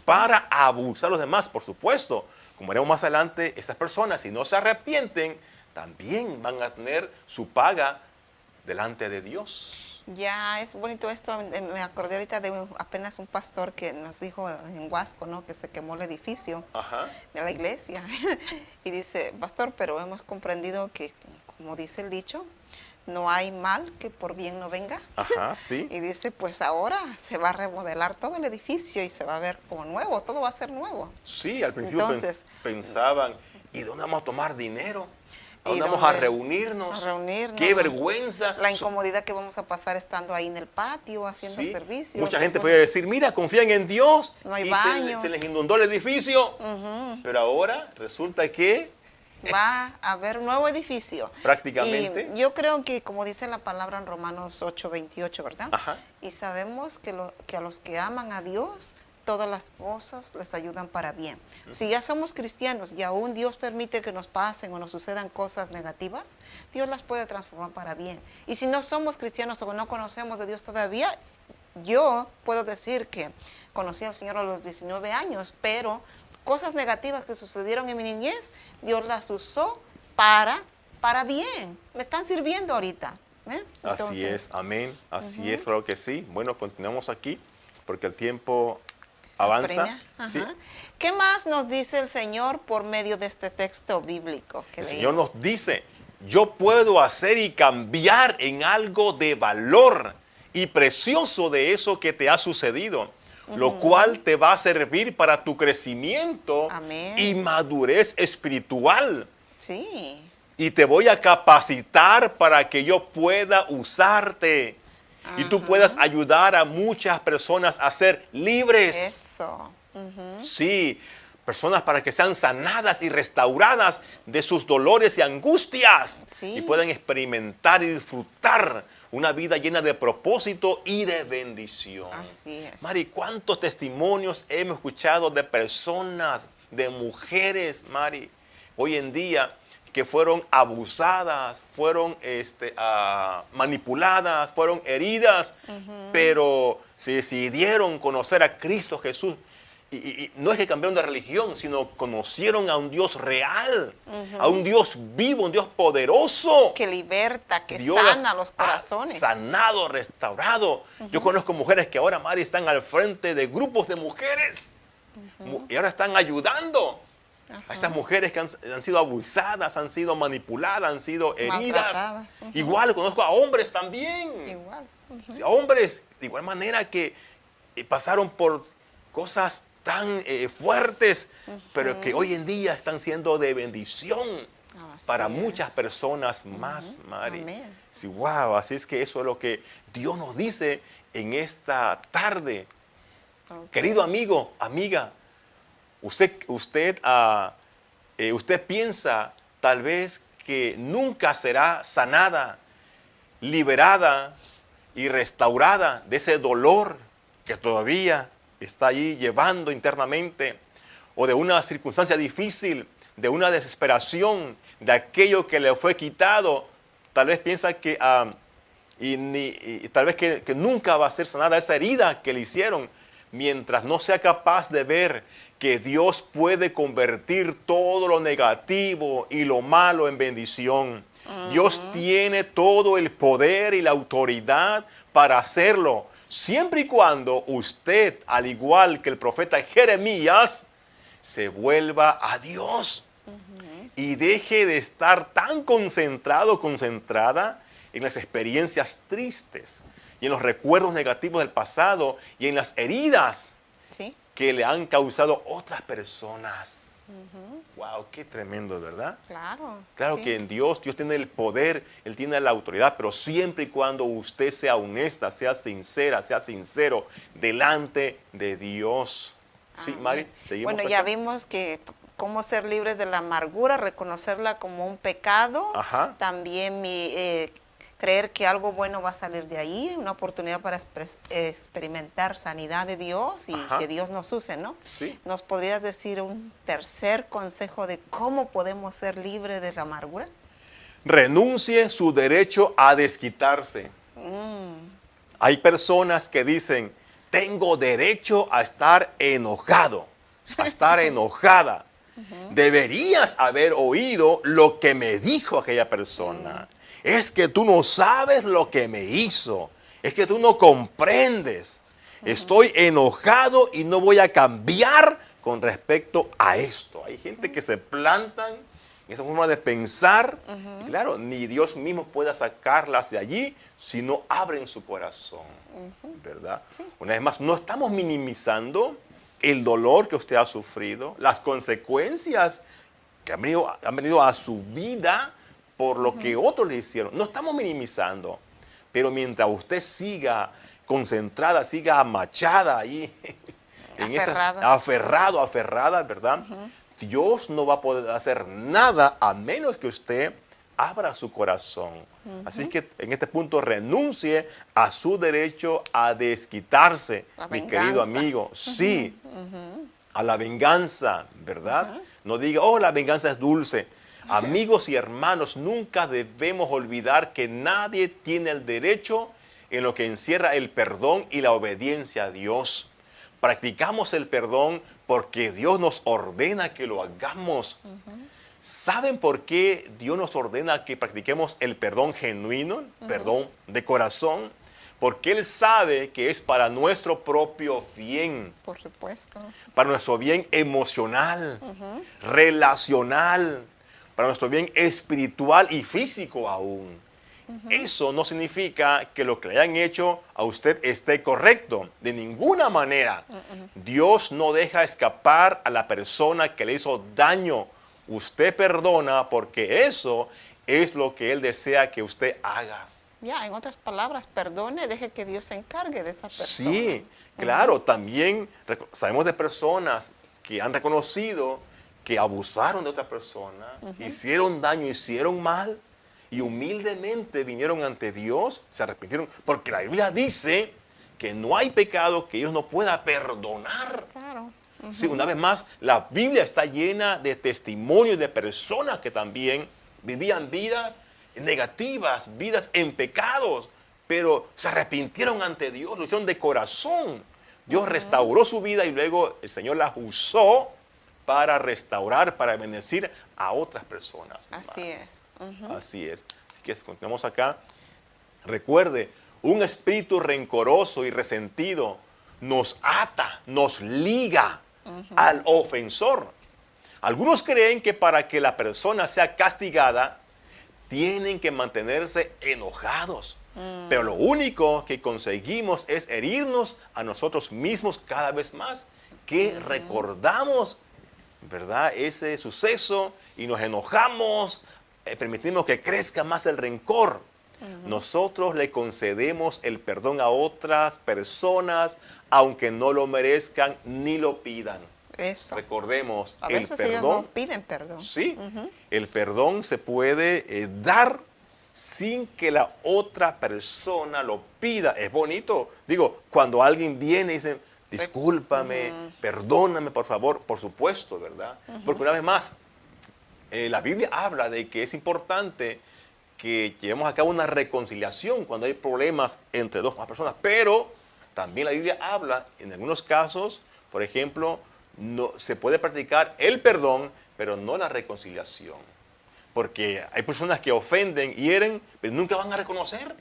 para abusar a los demás. Por supuesto, como veremos más adelante, esas personas, si no se arrepienten, también van a tener su paga delante de Dios. Ya, es bonito esto. Me acordé ahorita de apenas un pastor que nos dijo en Huasco, ¿no? Que se quemó el edificio de la iglesia. Y dice, pastor, pero hemos comprendido que, como dice el dicho, no hay mal que por bien no venga. Sí. Y dice, pues ahora se va a remodelar todo el edificio y se va a ver como nuevo, todo va a ser nuevo. Sí, al principio entonces, pensaban, ¿y dónde vamos a tomar dinero? ¿A dónde vamos a reunirnos? ¡Qué vergüenza! La incomodidad que vamos a pasar estando ahí en el patio, haciendo servicios. Mucha gente puede decir, mira, confían en Dios. No hay baños. Se les inundó el edificio. Pero ahora resulta que va a haber un nuevo edificio. Prácticamente. Y yo creo que, como dice la palabra en Romanos 8:28, ¿verdad? Y sabemos que a los que aman a Dios, todas las cosas les ayudan para bien. Si ya somos cristianos y aún Dios permite que nos pasen o nos sucedan cosas negativas, Dios las puede transformar para bien. Y si no somos cristianos o no conocemos de Dios todavía, yo puedo decir que conocí al Señor a los 19 años, pero cosas negativas que sucedieron en mi niñez, Dios las usó para bien. Me están sirviendo ahorita. Entonces, así es, amén. Así es, claro que sí. Bueno, continuamos aquí porque el tiempo avanza. Sí. ¿Qué más nos dice el Señor por medio de este texto bíblico que el leímos? Señor nos dice, yo puedo hacer y cambiar en algo de valor y precioso de eso que te ha sucedido, lo cual te va a servir para tu crecimiento y madurez espiritual. Sí. Y te voy a capacitar para que yo pueda usarte. Y tú puedas ayudar a muchas personas a ser libres. Eso. Sí, personas para que sean sanadas y restauradas de sus dolores y angustias. Sí. Y puedan experimentar y disfrutar una vida llena de propósito y de bendición. Así es. Mari, ¿cuántos testimonios hemos escuchado de personas, de mujeres, Mari, hoy en día, que fueron abusadas, fueron manipuladas, fueron heridas, pero se decidieron conocer a Cristo Jesús. Y no es que cambiaron de religión, sino conocieron a un Dios real, a un Dios vivo, un Dios poderoso. Que liberta, que Dios sana los corazones. Sanado, restaurado. Yo conozco mujeres que ahora, Mari, están al frente de grupos de mujeres. Y ahora están ayudando A esas mujeres que han sido abusadas, han sido manipuladas, han sido heridas. Maltratadas. Igual conozco a hombres también. Igual. Sí, hombres de igual manera que pasaron por cosas tan fuertes, pero que hoy en día están siendo de bendición para muchas personas más, Mari. Amén. Sí, wow, así es que eso es lo que Dios nos dice en esta tarde. Querido amigo, amiga, usted piensa tal vez que nunca será sanada, liberada y restaurada de ese dolor que todavía está allí llevando internamente, o de una circunstancia difícil, de una desesperación, de aquello que le fue quitado. Tal vez piensa que tal vez que nunca va a ser sanada esa herida que le hicieron, mientras no sea capaz de ver que Dios puede convertir todo lo negativo y lo malo en bendición. Dios tiene todo el poder y la autoridad para hacerlo, siempre y cuando usted, al igual que el profeta Jeremías, se vuelva a Dios y deje de estar tan concentrado, concentrada en las experiencias tristes y en los recuerdos negativos del pasado y en las heridas Sí. que le han causado otras personas. Wow, qué tremendo, ¿verdad? Claro. Claro sí. que en Dios tiene el poder, Él tiene la autoridad, pero siempre y cuando usted sea honesta, sea sincera, sea sincero delante de Dios. Sí, Amén. Mari, seguimos Bueno, ya acá. vimos que cómo ser libres de la amargura, reconocerla como un pecado. Ajá. También creer que algo bueno va a salir de ahí, una oportunidad para experimentar sanidad de Dios y Ajá. que Dios nos use, ¿no? Sí. ¿Nos podrías decir un tercer consejo de cómo podemos ser libres de la amargura? Renuncie su derecho a desquitarse. Hay personas que dicen, tengo derecho a estar enojado, a estar enojada. Deberías haber oído lo que me dijo aquella persona. Es que tú no sabes lo que me hizo. Es que tú no comprendes. Estoy enojado y no voy a cambiar con respecto a esto. Hay gente que se plantan en esa forma de pensar. Y claro, ni Dios mismo pueda sacarlas de allí si no abren su corazón. ¿Verdad? Una vez más, no estamos minimizando el dolor que usted ha sufrido, las consecuencias que han venido a su vida por lo que otros le hicieron. No estamos minimizando, pero mientras usted siga concentrada, siga amachada ahí, aferrada, ¿verdad? Dios no va a poder hacer nada a menos que usted abra su corazón. Así que en este punto renuncie a su derecho a desquitarse, mi querido amigo. Sí, a la venganza, ¿verdad? No diga, oh, la venganza es dulce. Amigos y hermanos, nunca debemos olvidar que nadie tiene el derecho en lo que encierra el perdón y la obediencia a Dios. Practicamos el perdón porque Dios nos ordena que lo hagamos. ¿Saben por qué Dios nos ordena que practiquemos el perdón genuino, perdón de corazón? Porque Él sabe que es para nuestro propio bien. Por supuesto. Para nuestro bien emocional, relacional, para nuestro bien espiritual y físico aún. Eso no significa que lo que le hayan hecho a usted esté correcto. De ninguna manera. Dios no deja escapar a la persona que le hizo daño. Usted perdona porque eso es lo que Él desea que usted haga. Ya, en otras palabras, perdone, deje que Dios se encargue de esa persona. Sí, claro, también sabemos de personas que han reconocido que abusaron de otra persona, hicieron daño, hicieron mal y humildemente vinieron ante Dios, se arrepintieron, porque la Biblia dice que no hay pecado que Dios no pueda perdonar. Claro. Sí, una vez más, la Biblia está llena de testimonios de personas que también vivían vidas negativas, vidas en pecados, pero se arrepintieron ante Dios, lo hicieron de corazón. Dios restauró su vida y luego el Señor las usó para restaurar, para bendecir a otras personas. Así es. Así es. Así que continuamos acá. Recuerde, un espíritu rencoroso y resentido nos ata, nos liga al ofensor. Algunos creen que para que la persona sea castigada, tienen que mantenerse enojados. Pero lo único que conseguimos es herirnos a nosotros mismos cada vez más, que recordamos, ¿verdad?, ese suceso y nos enojamos, permitimos que crezca más el rencor. Nosotros le concedemos el perdón a otras personas, aunque no lo merezcan ni lo pidan. Eso. Recordemos, A el veces ellos perdón, no piden perdón. sí, el perdón se puede dar sin que la otra persona lo pida. Es bonito. Digo, cuando alguien viene y dice, discúlpame, perdóname, por favor, por supuesto, ¿verdad? Porque una vez más, la Biblia habla de que es importante que llevemos a cabo una reconciliación cuando hay problemas entre dos personas, pero también la Biblia habla, en algunos casos, por ejemplo, no, se puede practicar el perdón, pero no la reconciliación. Porque hay personas que ofenden, hieren, pero nunca van a reconocer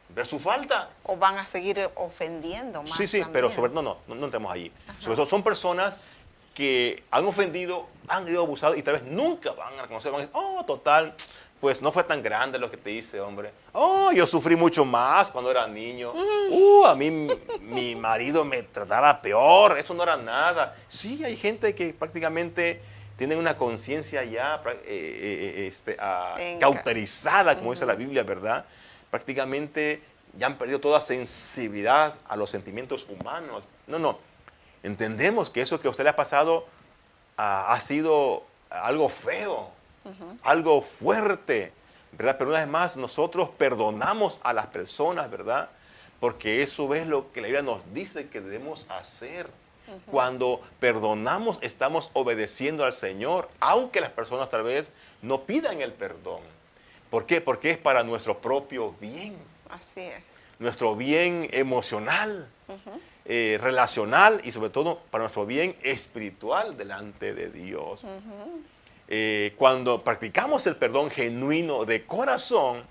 ver su falta. O van a seguir ofendiendo más. Sí, sí, también. pero no entremos allí. Sobre todo son personas que han ofendido, han sido abusados y tal vez nunca van a reconocer, van a decir, oh, total, pues no fue tan grande lo que te hice, hombre. Oh, yo sufrí mucho más cuando era niño. A mí mi marido me trataba peor, eso no era nada. Sí, hay gente que prácticamente tiene una conciencia ya cauterizada, como dice la Biblia, ¿verdad? Prácticamente ya han perdido toda sensibilidad a los sentimientos humanos. No. Entendemos que eso que a usted le ha pasado ha sido algo feo, algo fuerte, ¿verdad? Pero una vez más, nosotros perdonamos a las personas, ¿verdad? Porque eso es lo que la Biblia nos dice que debemos hacer. Cuando perdonamos, estamos obedeciendo al Señor, aunque las personas tal vez no pidan el perdón. ¿Por qué? Porque es para nuestro propio bien. Así es. Nuestro bien emocional, relacional y sobre todo para nuestro bien espiritual delante de Dios. Cuando practicamos el perdón genuino de corazón,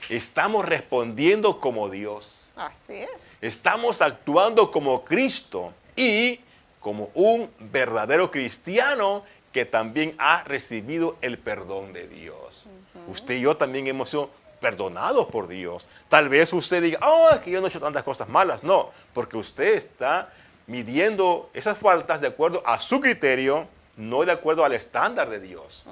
estamos respondiendo como Dios. Así es. Estamos actuando como Cristo y como un verdadero cristiano que también ha recibido el perdón de Dios. Usted y yo también hemos sido perdonados por Dios. Tal vez usted diga, oh, es que yo no he hecho tantas cosas malas. No, porque usted está midiendo esas faltas de acuerdo a su criterio, no de acuerdo al estándar de Dios.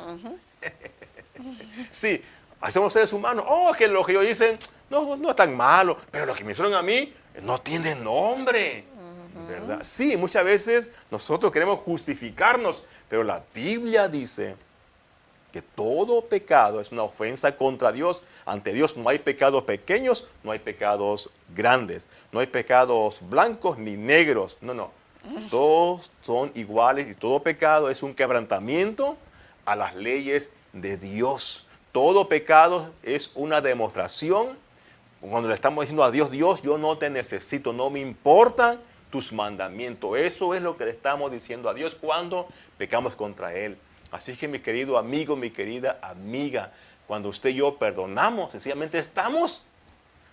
Sí, hacemos seres humanos. Oh, que lo que yo hice no es tan malo, pero lo que me hicieron a mí no tiene nombre. ¿Verdad? Sí, muchas veces nosotros queremos justificarnos, pero la Biblia dice que todo pecado es una ofensa contra Dios. Ante Dios no hay pecados pequeños, no hay pecados grandes, no hay pecados blancos ni negros. No. Todos son iguales y todo pecado es un quebrantamiento a las leyes de Dios. Todo pecado es una demostración. Cuando le estamos diciendo a Dios, Dios, yo no te necesito, no me importan tus mandamientos. Eso es lo que le estamos diciendo a Dios cuando pecamos contra Él. Así que mi querido amigo, mi querida amiga, cuando usted y yo perdonamos, sencillamente estamos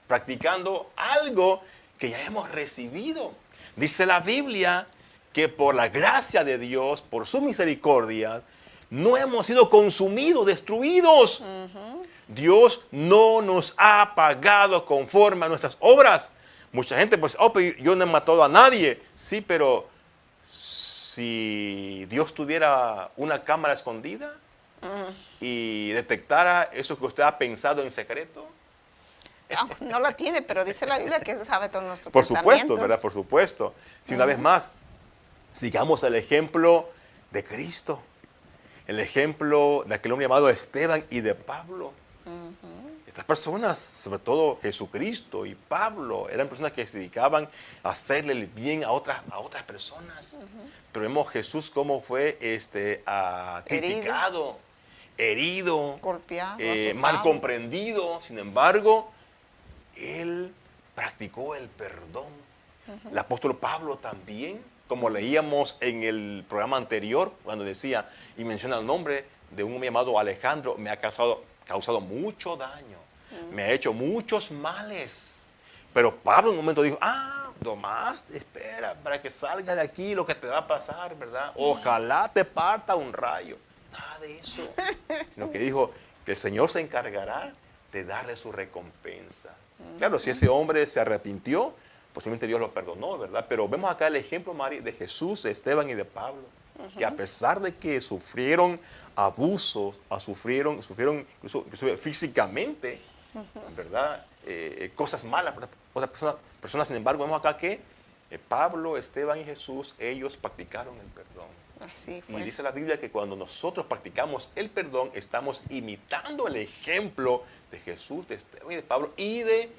practicando algo que ya hemos recibido. Dice la Biblia que por la gracia de Dios, por su misericordia, no hemos sido consumidos, destruidos. Dios no nos ha pagado conforme a nuestras obras. Mucha gente, pues, pero yo no he matado a nadie. Sí, pero si Dios tuviera una cámara escondida y detectara eso que usted ha pensado en secreto. No la tiene, pero dice la Biblia que sabe todos nuestros Por pensamientos. supuesto, ¿verdad? Por supuesto. Si una vez más, sigamos el ejemplo de Cristo. El ejemplo de aquel hombre llamado Esteban y de Pablo. Estas personas, sobre todo Jesucristo y Pablo, eran personas que se dedicaban a hacerle el bien a otras personas. Pero vemos Jesús cómo fue criticado, herido, golpeado, mal comprendido. Sin embargo, él practicó el perdón. El apóstol Pablo también, como leíamos en el programa anterior, cuando decía y menciona el nombre de un hombre llamado Alejandro, me ha causado mucho daño, me ha hecho muchos males. Pero Pablo en un momento dijo, nomás espera para que salga de aquí lo que te va a pasar, ¿verdad? Ojalá te parta un rayo. Nada de eso. Sino que dijo que el Señor se encargará de darle su recompensa. Claro, si ese hombre se arrepintió, posiblemente Dios lo perdonó, ¿verdad? Pero vemos acá el ejemplo, Mari, de Jesús, de Esteban y de Pablo, que a pesar de que sufrieron abusos, sufrieron incluso físicamente, ¿verdad? Cosas malas por otras personas, sin embargo, vemos acá que Pablo, Esteban y Jesús, ellos practicaron el perdón. Así Y fue. dice la Biblia que cuando nosotros practicamos el perdón, estamos imitando el ejemplo de Jesús, de Esteban y de Pablo y de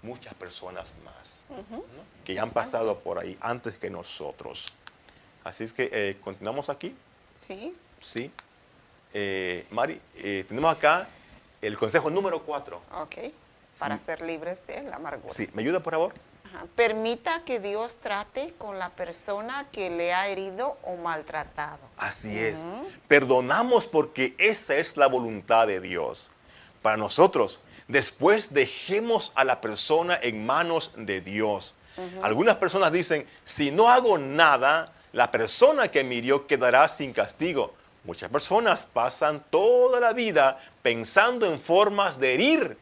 muchas personas más, ¿no? Que ya han pasado por ahí antes que nosotros. Así es que continuamos aquí. Sí. Sí. Mari, tenemos acá el consejo número 4. Ok. Para ser libres de la amargura. Sí, ¿me ayuda por favor? Ajá. Permita que Dios trate con la persona que le ha herido o maltratado. Así es. Perdonamos porque esa es la voluntad de Dios. Para nosotros, después dejemos a la persona en manos de Dios. Algunas personas dicen, si no hago nada, la persona que me hirió quedará sin castigo. Muchas personas pasan toda la vida pensando en formas de herir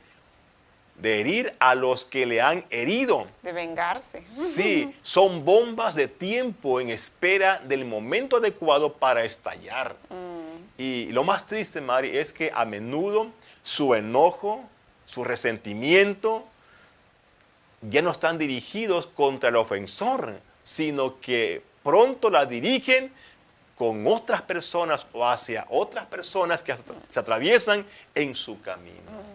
a los que le han herido. De vengarse. Sí, son bombas de tiempo en espera del momento adecuado para estallar. Y lo más triste, Mari, es que a menudo su enojo, su resentimiento, ya no están dirigidos contra el ofensor, sino que pronto la dirigen con otras personas o hacia otras personas que se atraviesan en su camino.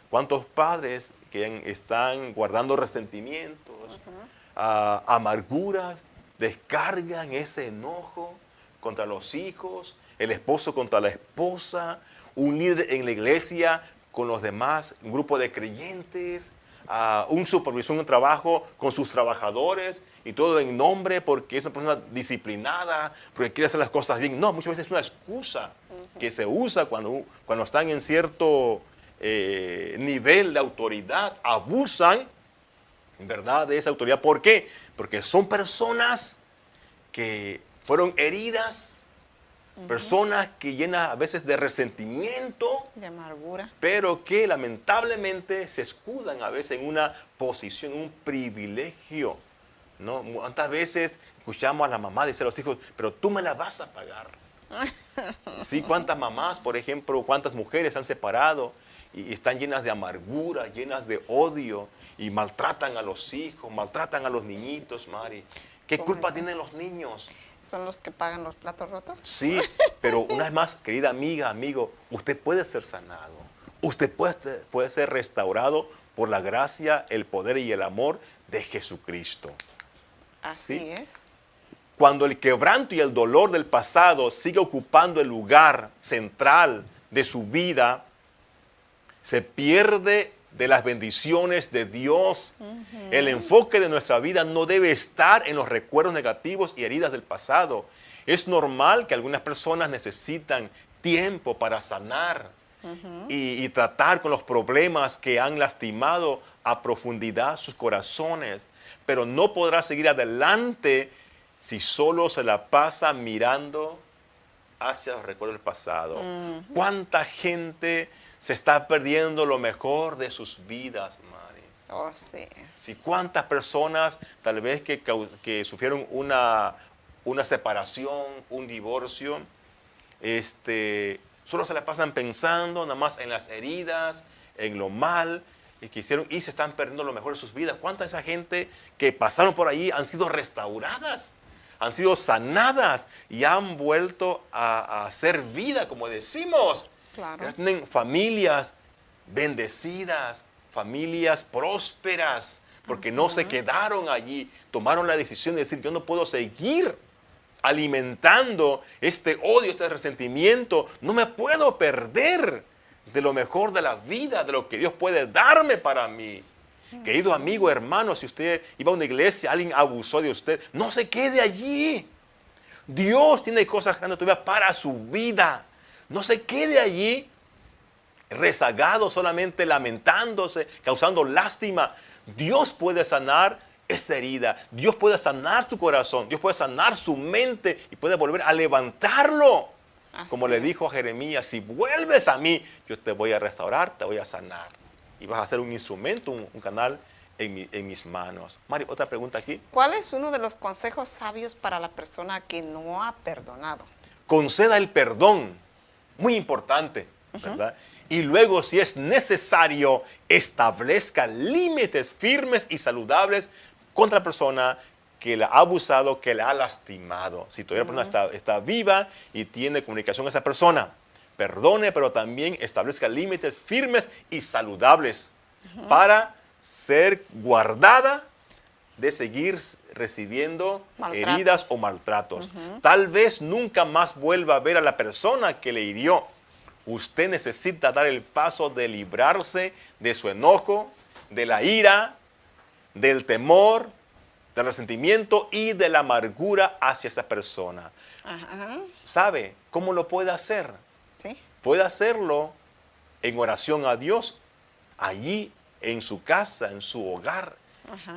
¿Cuántos padres que están guardando resentimientos, amarguras, descargan ese enojo contra los hijos, el esposo contra la esposa, un líder en la iglesia con los demás, un grupo de creyentes, un supervisor en un trabajo con sus trabajadores y todo en nombre porque es una persona disciplinada, porque quiere hacer las cosas bien? No, muchas veces es una excusa que se usa cuando están en cierto nivel de autoridad, abusan, ¿verdad?, de esa autoridad. ¿Por qué? Porque son personas que fueron heridas, personas que llenan a veces de resentimiento, De amargura. pero que lamentablemente se escudan a veces en una posición, un privilegio, ¿no? ¿Cuántas veces escuchamos a la mamá decir a los hijos, pero tú me la vas a pagar? Sí, cuántas mamás, por ejemplo, cuántas mujeres han separado y están llenas de amargura, llenas de odio y maltratan a los hijos, maltratan a los niñitos, Mari. ¿Qué culpa tienen los niños? ¿Son los que pagan los platos rotos? Sí, pero una vez más, querida amiga, amigo, usted puede ser sanado. Usted puede ser restaurado por la gracia, el poder y el amor de Jesucristo. Así Sí. es. Cuando el quebranto y el dolor del pasado sigue ocupando el lugar central de su vida, se pierde de las bendiciones de Dios. El enfoque de nuestra vida no debe estar en los recuerdos negativos y heridas del pasado. Es normal que algunas personas necesitan tiempo para sanar y tratar con los problemas que han lastimado a profundidad sus corazones, pero no podrá seguir adelante si solo se la pasa mirando hacia los recuerdos del pasado. ¿Cuánta gente se está perdiendo lo mejor de sus vidas, Mari? Oh, sí. Si cuántas personas tal vez que sufrieron una separación, un divorcio, solo se la pasan pensando nada más en las heridas, en lo mal que hicieron y se están perdiendo lo mejor de sus vidas. ¿Cuánta de esa gente que pasaron por ahí han sido restauradas, han sido sanadas y han vuelto a hacer vida, como decimos? Claro. Tienen familias bendecidas, familias prósperas, porque no se quedaron allí, tomaron la decisión de decir, yo no puedo seguir alimentando este odio, este resentimiento, no me puedo perder de lo mejor de la vida, de lo que Dios puede darme para mí. Querido amigo, hermano, si usted iba a una iglesia, alguien abusó de usted, no se quede allí. Dios tiene cosas grandes todavía para su vida. No se quede allí rezagado, solamente lamentándose, causando lástima. Dios puede sanar esa herida. Dios puede sanar su corazón, Dios puede sanar su mente y puede volver a levantarlo. Como le dijo a Jeremías, si vuelves a mí, yo te voy a restaurar, te voy a sanar. Y vas a ser un instrumento, un canal en mis manos. Mari, otra pregunta aquí. ¿Cuál es uno de los consejos sabios para la persona que no ha perdonado? Conceda el perdón, muy importante, ¿verdad? Y luego, si es necesario, establezca límites firmes y saludables contra la persona que la ha abusado, que la ha lastimado. Si todavía la persona está viva y tiene comunicación con esa persona, perdone, pero también establezca límites firmes y saludables para ser guardada de seguir recibiendo heridas o maltratos. Tal vez nunca más vuelva a ver a la persona que le hirió. Usted necesita dar el paso de librarse de su enojo, de la ira, del temor, del resentimiento y de la amargura hacia esa persona. ¿Sabe cómo lo puede hacer? Sí. Puede hacerlo en oración a Dios, allí en su casa, en su hogar,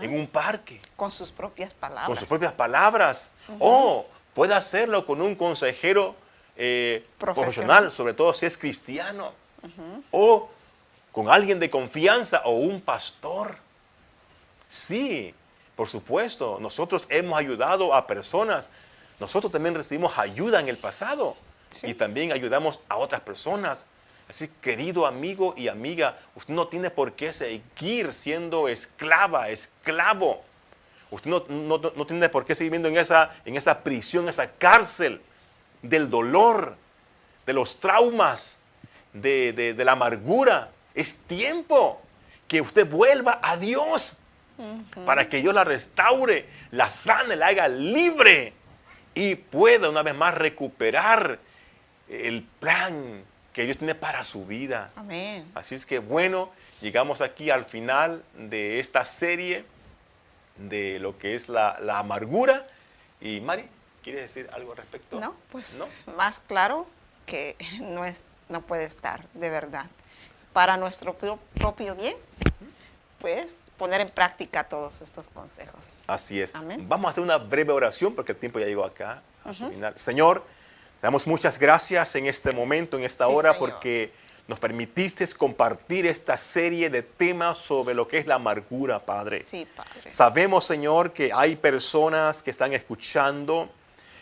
en un parque. Con sus propias palabras. Con sus propias palabras. O puede hacerlo con un consejero profesional, sobre todo si es cristiano. O con alguien de confianza o un pastor. Sí, por supuesto, nosotros hemos ayudado a personas. Nosotros también recibimos ayuda en el pasado. Sí. Y también ayudamos a otras personas. Así, querido amigo y amiga, usted no tiene por qué seguir siendo esclava, esclavo. Usted no tiene por qué seguir viviendo en esa prisión, esa cárcel del dolor, de los traumas, de la amargura. Es tiempo que usted vuelva a Dios para que Dios la restaure, la sane, la haga libre y pueda una vez más recuperar el plan que Dios tiene para su vida. Amén. Así es que bueno, llegamos aquí al final de esta serie de lo que es la amargura. Y Mari, ¿quieres decir algo al respecto? No, pues ¿No? más claro que no puede estar, de verdad. Para nuestro propio bien, pues poner en práctica todos estos consejos. Así es. Amén. Vamos a hacer una breve oración porque el tiempo ya llegó acá a su final. Señor, damos muchas gracias en este momento, en esta hora, Señor, porque nos permitiste compartir esta serie de temas sobre lo que es la amargura, Padre. Sí, Padre. Sabemos, Señor, que hay personas que están escuchando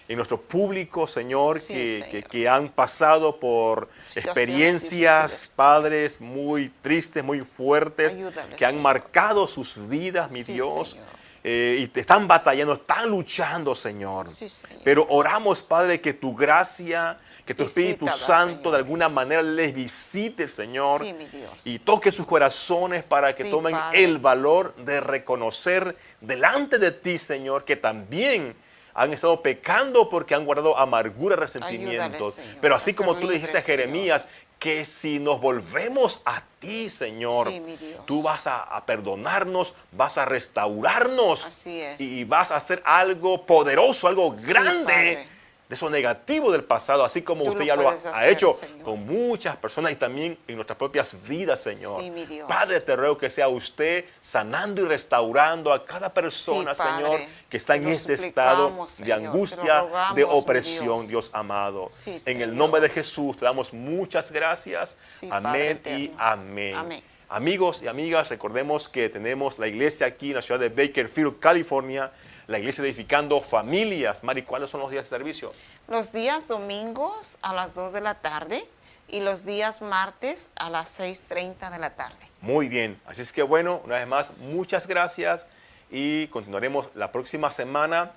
en nuestro público, Señor, Sí, que han pasado por Situaciones experiencias, difíciles. Padres, muy tristes, muy fuertes, Ayúdales, que han Señor. marcado sus vidas, mi Sí, Dios. Señor. Y te están batallando, están luchando, Señor. Sí, Señor. Pero oramos, Padre, que tu gracia, que tu Espíritu Visítalos, Santo Señor. de alguna manera les visite, Señor. Sí, mi Dios. Y toque sus corazones para que Sí, tomen Padre. el valor de reconocer delante de ti, Señor, que también han estado pecando porque han guardado amargura, resentimientos. Señor, Pero así a como ser tú le dijiste a libres, Jeremías, que si nos volvemos a ti, Señor, Sí, mi Dios. tú vas a perdonarnos, vas a restaurarnos. Así es. Y vas a hacer algo poderoso, algo Sí, grande Padre. de eso negativo del pasado, así como Tú usted lo ya lo puedes ha hacer, hecho Señor. con muchas personas y también en nuestras propias vidas, Señor. Sí, mi Dios. Padre, te ruego que sea usted sanando y restaurando a cada persona, Sí, Padre. Señor, que está en Te lo este estado suplicamos, de Señor. Te lo angustia, rogamos, de mi opresión, Dios. Dios amado. Sí, en Señor. el nombre de Jesús te damos muchas gracias. Sí, Padre Amén y eterno. amén. Amén. Amigos y amigas, recordemos que tenemos la iglesia aquí en la ciudad de Bakersfield, California, la iglesia edificando familias. Mari, ¿cuáles son los días de servicio? Los días domingos a las 2 de la tarde y los días martes a las 6:30 de la tarde. Muy bien, así es que bueno, una vez más, muchas gracias y continuaremos la próxima semana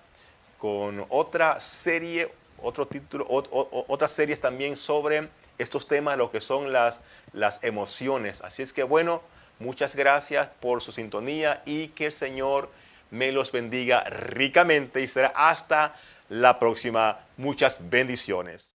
con otra serie, otro título, otras series también sobre estos temas, lo que son las emociones. Así es que bueno, muchas gracias por su sintonía y que el Señor me los bendiga ricamente y será hasta la próxima. Muchas bendiciones.